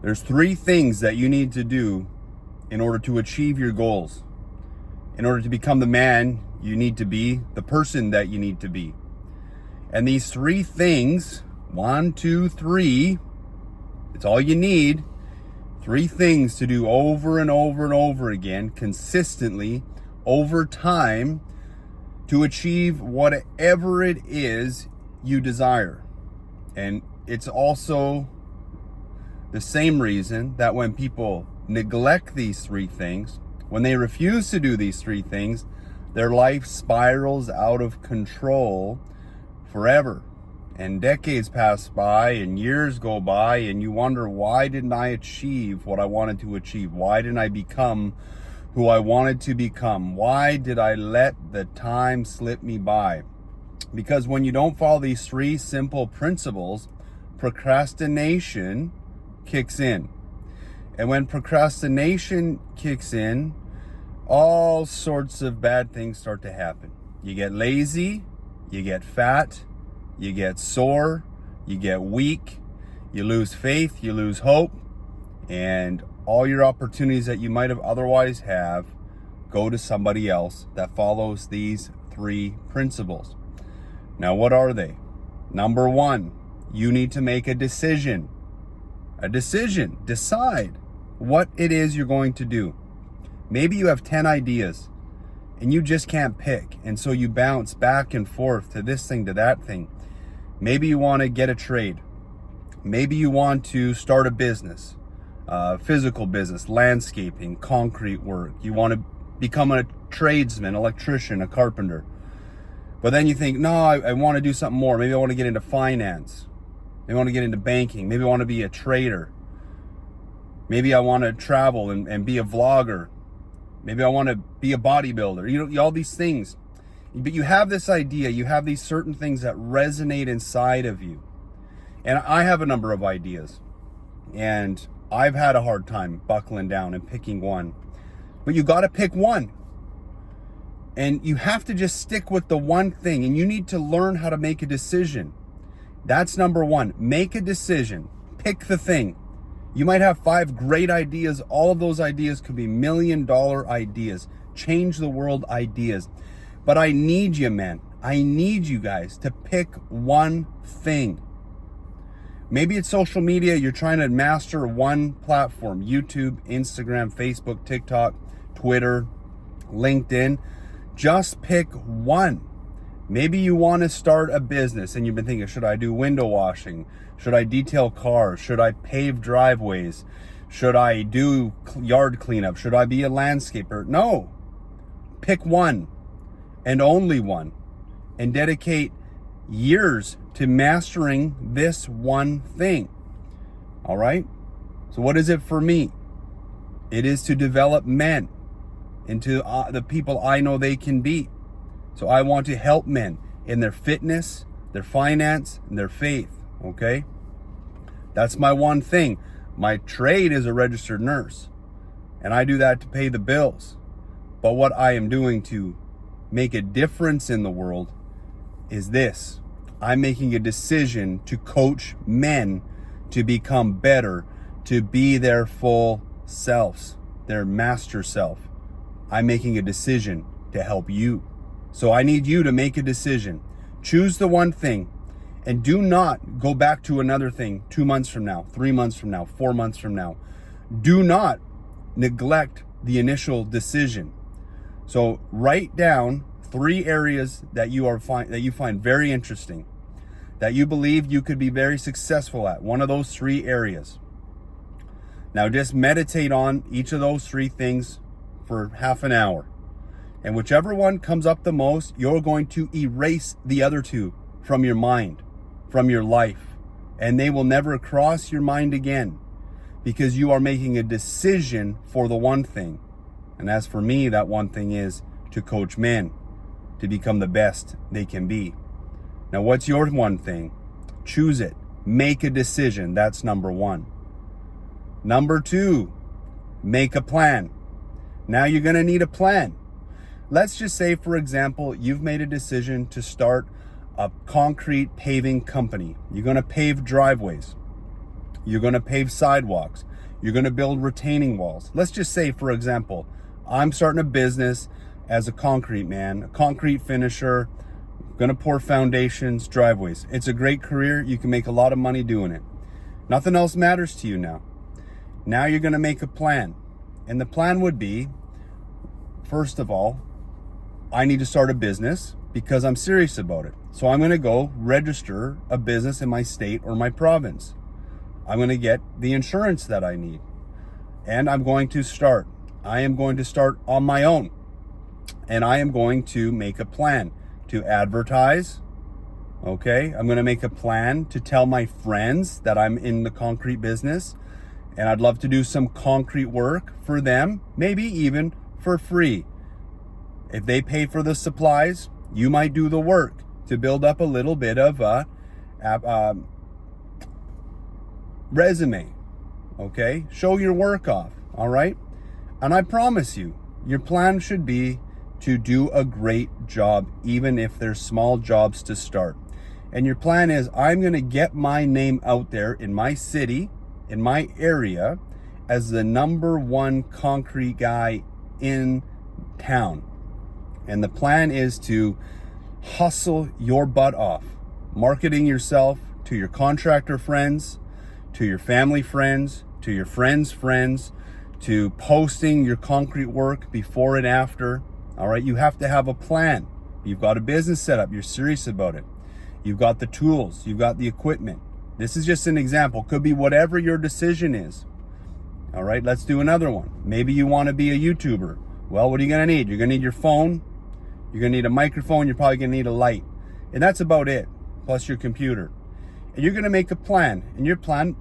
There's 3 things that you need to do in order to achieve your goals. In order to become the man you need to be, the person that you need to be. And these 3 things, 1, 2, 3, it's all you need. 3 things to do over and over and over again, consistently, over time, to achieve whatever it is you desire. And it's also the same reason that when people neglect these 3 things, when they refuse to do these 3 things, their life spirals out of control forever. And decades pass by and years go by, and you wonder, why didn't I achieve what I wanted to achieve? Why didn't I become who I wanted to become? Why did I let the time slip me by? Because when you don't follow these 3 simple principles, procrastination kicks in. And when procrastination kicks in, all sorts of bad things start to happen. You get lazy, you get fat, you get sore, you get weak, you lose faith, you lose hope, and all your opportunities that you might have otherwise have go to somebody else that follows these 3 principles. Now, what are they? Number 1, you need to make a decision. A decision. Decide what it is you're going to do. Maybe you have 10 ideas and you just can't pick, and so you bounce back and forth to this thing, to that thing. Maybe you want to get a trade. Maybe you want to start a business, physical business, landscaping, concrete work. You want to become a tradesman, electrician, a carpenter. But then you think, no, I want to do something more. Maybe I want to get into finance. Maybe I want to get into banking. Maybe I want to be a trader. Maybe I want to travel and be a vlogger. Maybe I want to be a bodybuilder. You know, all these things. But you have this idea, you have these certain things that resonate inside of you. And I have a number of ideas. And I've had a hard time buckling down and picking one. But you got to pick one. And you have to just stick with the one thing. And you need to learn how to make a decision. That's number 1. Make a decision. Pick the thing. You might have 5 great ideas. All of those ideas could be $1 million ideas. Change the world ideas. But I need you, man. I need you guys to pick one thing. Maybe it's social media. You're trying to master one platform. YouTube, Instagram, Facebook, TikTok, Twitter, LinkedIn. Just pick one. Maybe you want to start a business and you've been thinking, should I do window washing? Should I detail cars? Should I pave driveways? Should I do yard cleanup? Should I be a landscaper? No. Pick one. And only one, and dedicate years to mastering this one thing. All right? So what is it for me? It is to develop men into the people I know they can be. So I want to help men in their fitness, their finance, and their faith. Okay? That's my one thing. My trade is a registered nurse, and I do that to pay the bills. But what I am doing to make a difference in the world is this. I'm making a decision to coach men to become better, to be their full selves, their master self. I'm making a decision to help you. So I need you to make a decision. Choose the one thing, and do not go back to another thing 2 months from now, 3 months from now, 4 months from now. Do not neglect the initial decision. So write down 3 areas that you find very interesting, that you believe you could be very successful at. One of those 3 areas. Now just meditate on each of those 3 things for half an hour. And whichever one comes up the most, you're going to erase the other 2 from your mind, from your life. And they will never cross your mind again, because you are making a decision for the one thing. And as for me, that one thing is to coach men to become the best they can be. Now, what's your one thing? Choose it. Make a decision. That's number 1. Number 2, make a plan. Now you're going to need a plan. Let's just say, for example, you've made a decision to start a concrete paving company. You're going to pave driveways. You're going to pave sidewalks. You're going to build retaining walls. Let's just say, for example, I'm starting a business as a concrete man, a concrete finisher, going to pour foundations, driveways. It's a great career. You can make a lot of money doing it. Nothing else matters to you now. Now you're going to make a plan. And the plan would be, first of all, I need to start a business because I'm serious about it. So I'm going to go register a business in my state or my province. I'm going to get the insurance that I need. And I'm going to start. I am going to start on my own. And I am going to make a plan to advertise. Okay, I'm going to make a plan to tell my friends that I'm in the concrete business and I'd love to do some concrete work for them, maybe even for free. If they pay for the supplies, you might do the work to build up a little bit of a resume. Okay, show your work off. All right, and I promise you, your plan should be to do a great job, even if there's small jobs to start. And your plan is, I'm going to get my name out there in my city, in my area, as the #1 concrete guy in town. And the plan is to hustle your butt off, marketing yourself to your contractor friends, to your family friends, to your friends' friends, to posting your concrete work before and after. All right, you have to have a plan. You've got a business set up. You're serious about it. You've got the tools. You've got the equipment. This is just an example. Could be whatever your decision is. All right, let's do another one. Maybe you want to be a YouTuber. Well, what are you going to need? You're going to need your phone. You're going to need a microphone. You're probably going to need a light. And that's about it, plus your computer. And you're going to make a plan. And your plan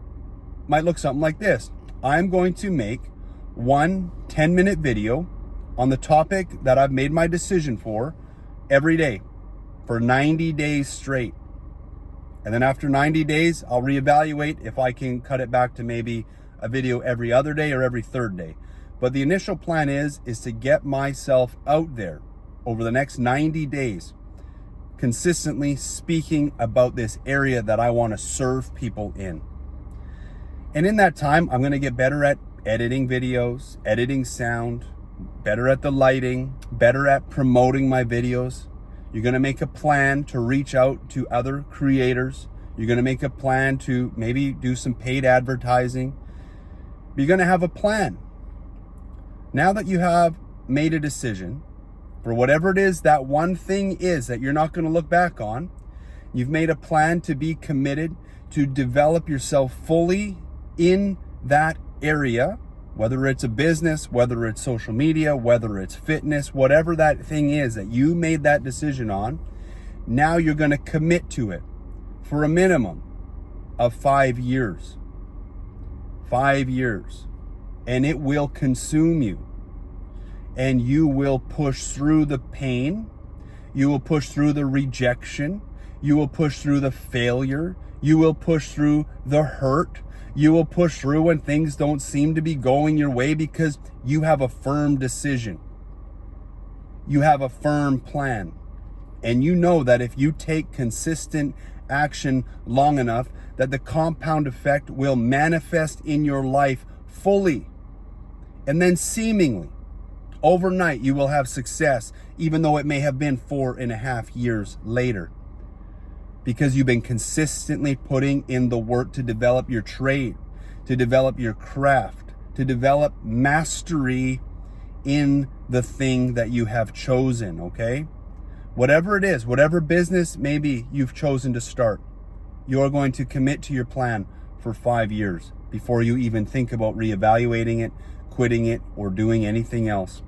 might look something like this. I'm going to make one 10-minute video on the topic that I've made my decision for every day for 90 days straight. And then after 90 days, I'll reevaluate if I can cut it back to maybe a video every other day or every third day. But the initial plan is to get myself out there over the next 90 days, consistently speaking about this area that I want to serve people in. And in that time, I'm going to get better at editing videos, editing sound, better at the lighting, better at promoting my videos. You're going to make a plan to reach out to other creators. You're going to make a plan to maybe do some paid advertising. You're going to have a plan. Now that you have made a decision for whatever it is, that one thing is that you're not going to look back on, you've made a plan to be committed to develop yourself fully in that area, whether it's a business, whether it's social media, whether it's fitness, whatever that thing is that you made that decision on. Now you're going to commit to it for a minimum of 5 years. 5 years. And it will consume you. And you will push through the pain. You will push through the rejection. You will push through the failure. You will push through the hurt. You will push through when things don't seem to be going your way because you have a firm decision. You have a firm plan. And you know that if you take consistent action long enough, that the compound effect will manifest in your life fully. And then seemingly, overnight, you will have success, even though it may have been 4.5 years later. Because you've been consistently putting in the work to develop your trade, to develop your craft, to develop mastery in the thing that you have chosen, okay? Whatever it is, whatever business maybe you've chosen to start, you are going to commit to your plan for 5 years before you even think about reevaluating it, quitting it, or doing anything else.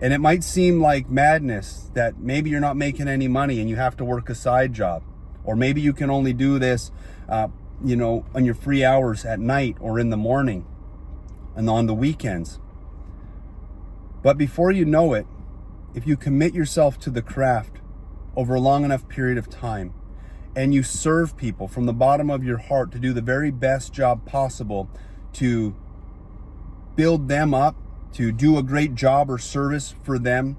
And it might seem like madness that maybe you're not making any money and you have to work a side job. Or maybe you can only do this, on your free hours at night or in the morning and on the weekends. But before you know it, if you commit yourself to the craft over a long enough period of time and you serve people from the bottom of your heart to do the very best job possible to build them up, to do a great job or service for them,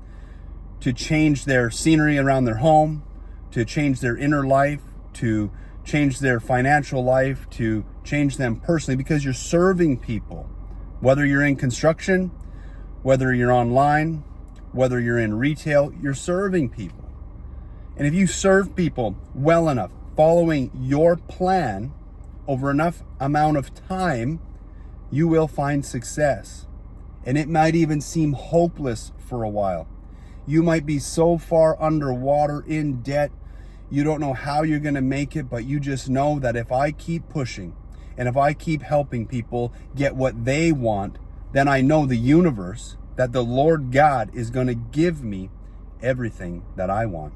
to change their scenery around their home, to change their inner life, to change their financial life, to change them personally, because you're serving people. Whether you're in construction, whether you're online, whether you're in retail, you're serving people. And if you serve people well enough, following your plan over enough amount of time, you will find success. And it might even seem hopeless for a while. You might be so far underwater in debt, you don't know how you're going to make it, but you just know that if I keep pushing and if I keep helping people get what they want, then I know the universe, that the Lord God is going to give me everything that I want.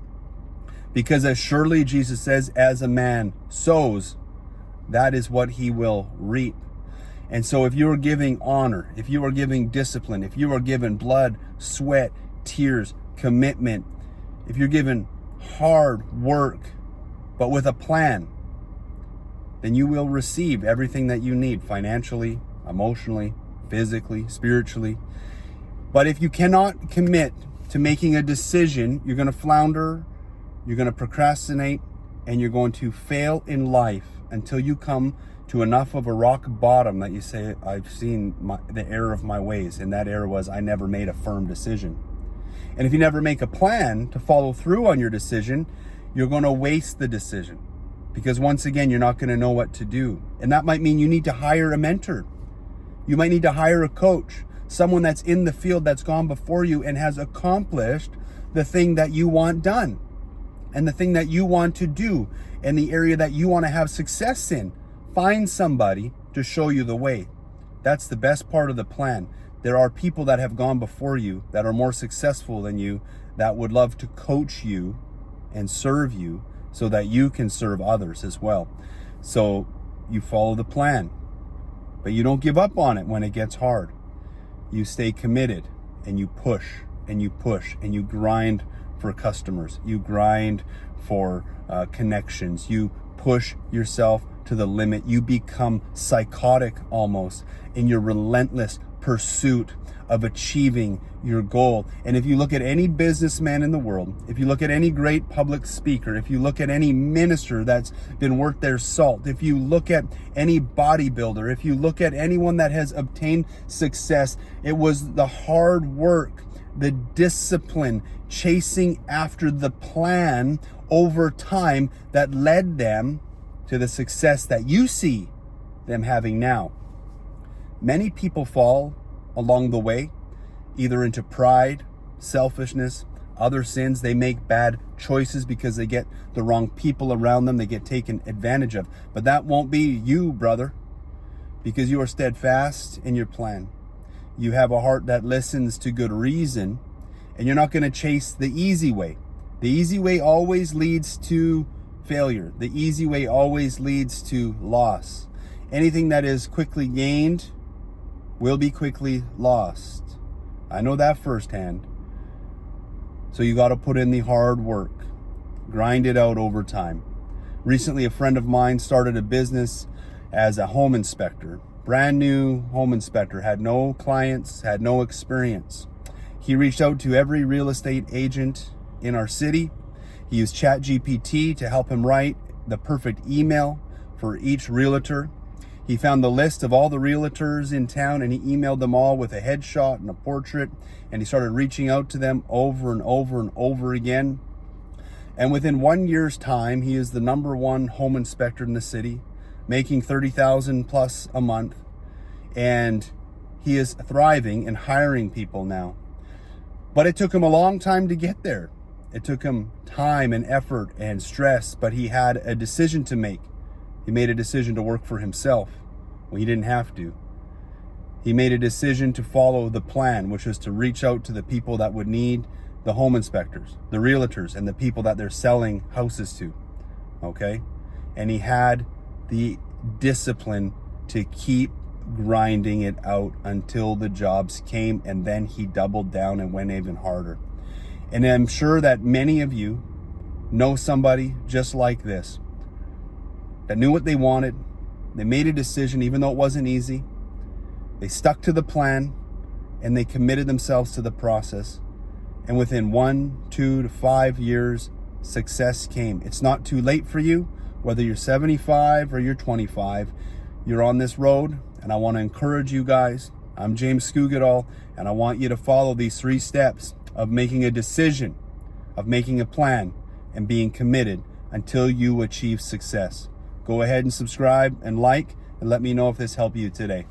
Because as surely, Jesus says, as a man sows, that is what he will reap. And so if you are giving honor, if you are giving discipline, if you are giving blood, sweat, tears, commitment, if you're giving hard work, but with a plan, then you will receive everything that you need financially, emotionally, physically, spiritually. But if you cannot commit to making a decision, you're going to flounder, you're going to procrastinate, and you're going to fail in life until you come to enough of a rock bottom that you say, I've seen the error of my ways. And that error was, I never made a firm decision. And if you never make a plan to follow through on your decision, you're going to waste the decision. Because once again, you're not going to know what to do. And that might mean you need to hire a mentor. You might need to hire a coach, someone that's in the field, that's gone before you and has accomplished the thing that you want done and the thing that you want to do and the area that you want to have success in. Find somebody to show you the way. That's the best part of the plan. There are people that have gone before you that are more successful than you, that would love to coach you and serve you so that you can serve others as well. So you follow the plan, but you don't give up on it when it gets hard. You stay committed and you push and you push and you grind for customers. You grind for connections. You push yourself to the limit. You become psychotic almost in your relentless pursuit of achieving your goal. And if you look at any businessman in the world, if you look at any great public speaker, if you look at any minister that's been worth their salt, if you look at any bodybuilder, if you look at anyone that has obtained success, it was the hard work, the discipline, chasing after the plan over time that led them to the success that you see them having now. Many people fall along the way, either into pride, selfishness, other sins. They make bad choices because they get the wrong people around them. They get taken advantage of. But that won't be you, brother, because you are steadfast in your plan. You have a heart that listens to good reason, and you're not going to chase the easy way. The easy way always leads to failure. The easy way always leads to loss. Anything that is quickly gained will be quickly lost. I know that firsthand. So you got to put in the hard work. Grind it out over time. Recently, a friend of mine started a business as a home inspector. Brand new home inspector, had no clients, had no experience. He reached out to every real estate agent in our city. He used ChatGPT to help him write the perfect email for each realtor. He found the list of all the realtors in town and he emailed them all with a headshot and a portrait, and he started reaching out to them over and over and over again. And within 1 year's time, he is the #1 home inspector in the city, making $30,000 plus a month, and he is thriving and hiring people now. But it took him a long time to get there. It took him time and effort and stress, but he had a decision to make. He made a decision to work for himself when he didn't have to. He made a decision to follow the plan, which was to reach out to the people that would need the home inspectors, the realtors, and the people that they're selling houses to. Okay? And he had the discipline to keep grinding it out until the jobs came, and then he doubled down and went even harder. And I'm sure that many of you know somebody just like this, that knew what they wanted. They made a decision, even though it wasn't easy. They stuck to the plan and they committed themselves to the process. And within 1, 2 to 5 years, success came. It's not too late for you. Whether you're 75 or you're 25, you're on this road, and I want to encourage you guys. I'm James Scugadall, and I want you to follow these 3 steps of making a decision, of making a plan, and being committed until you achieve success. Go ahead and subscribe and like, and let me know if this helped you today.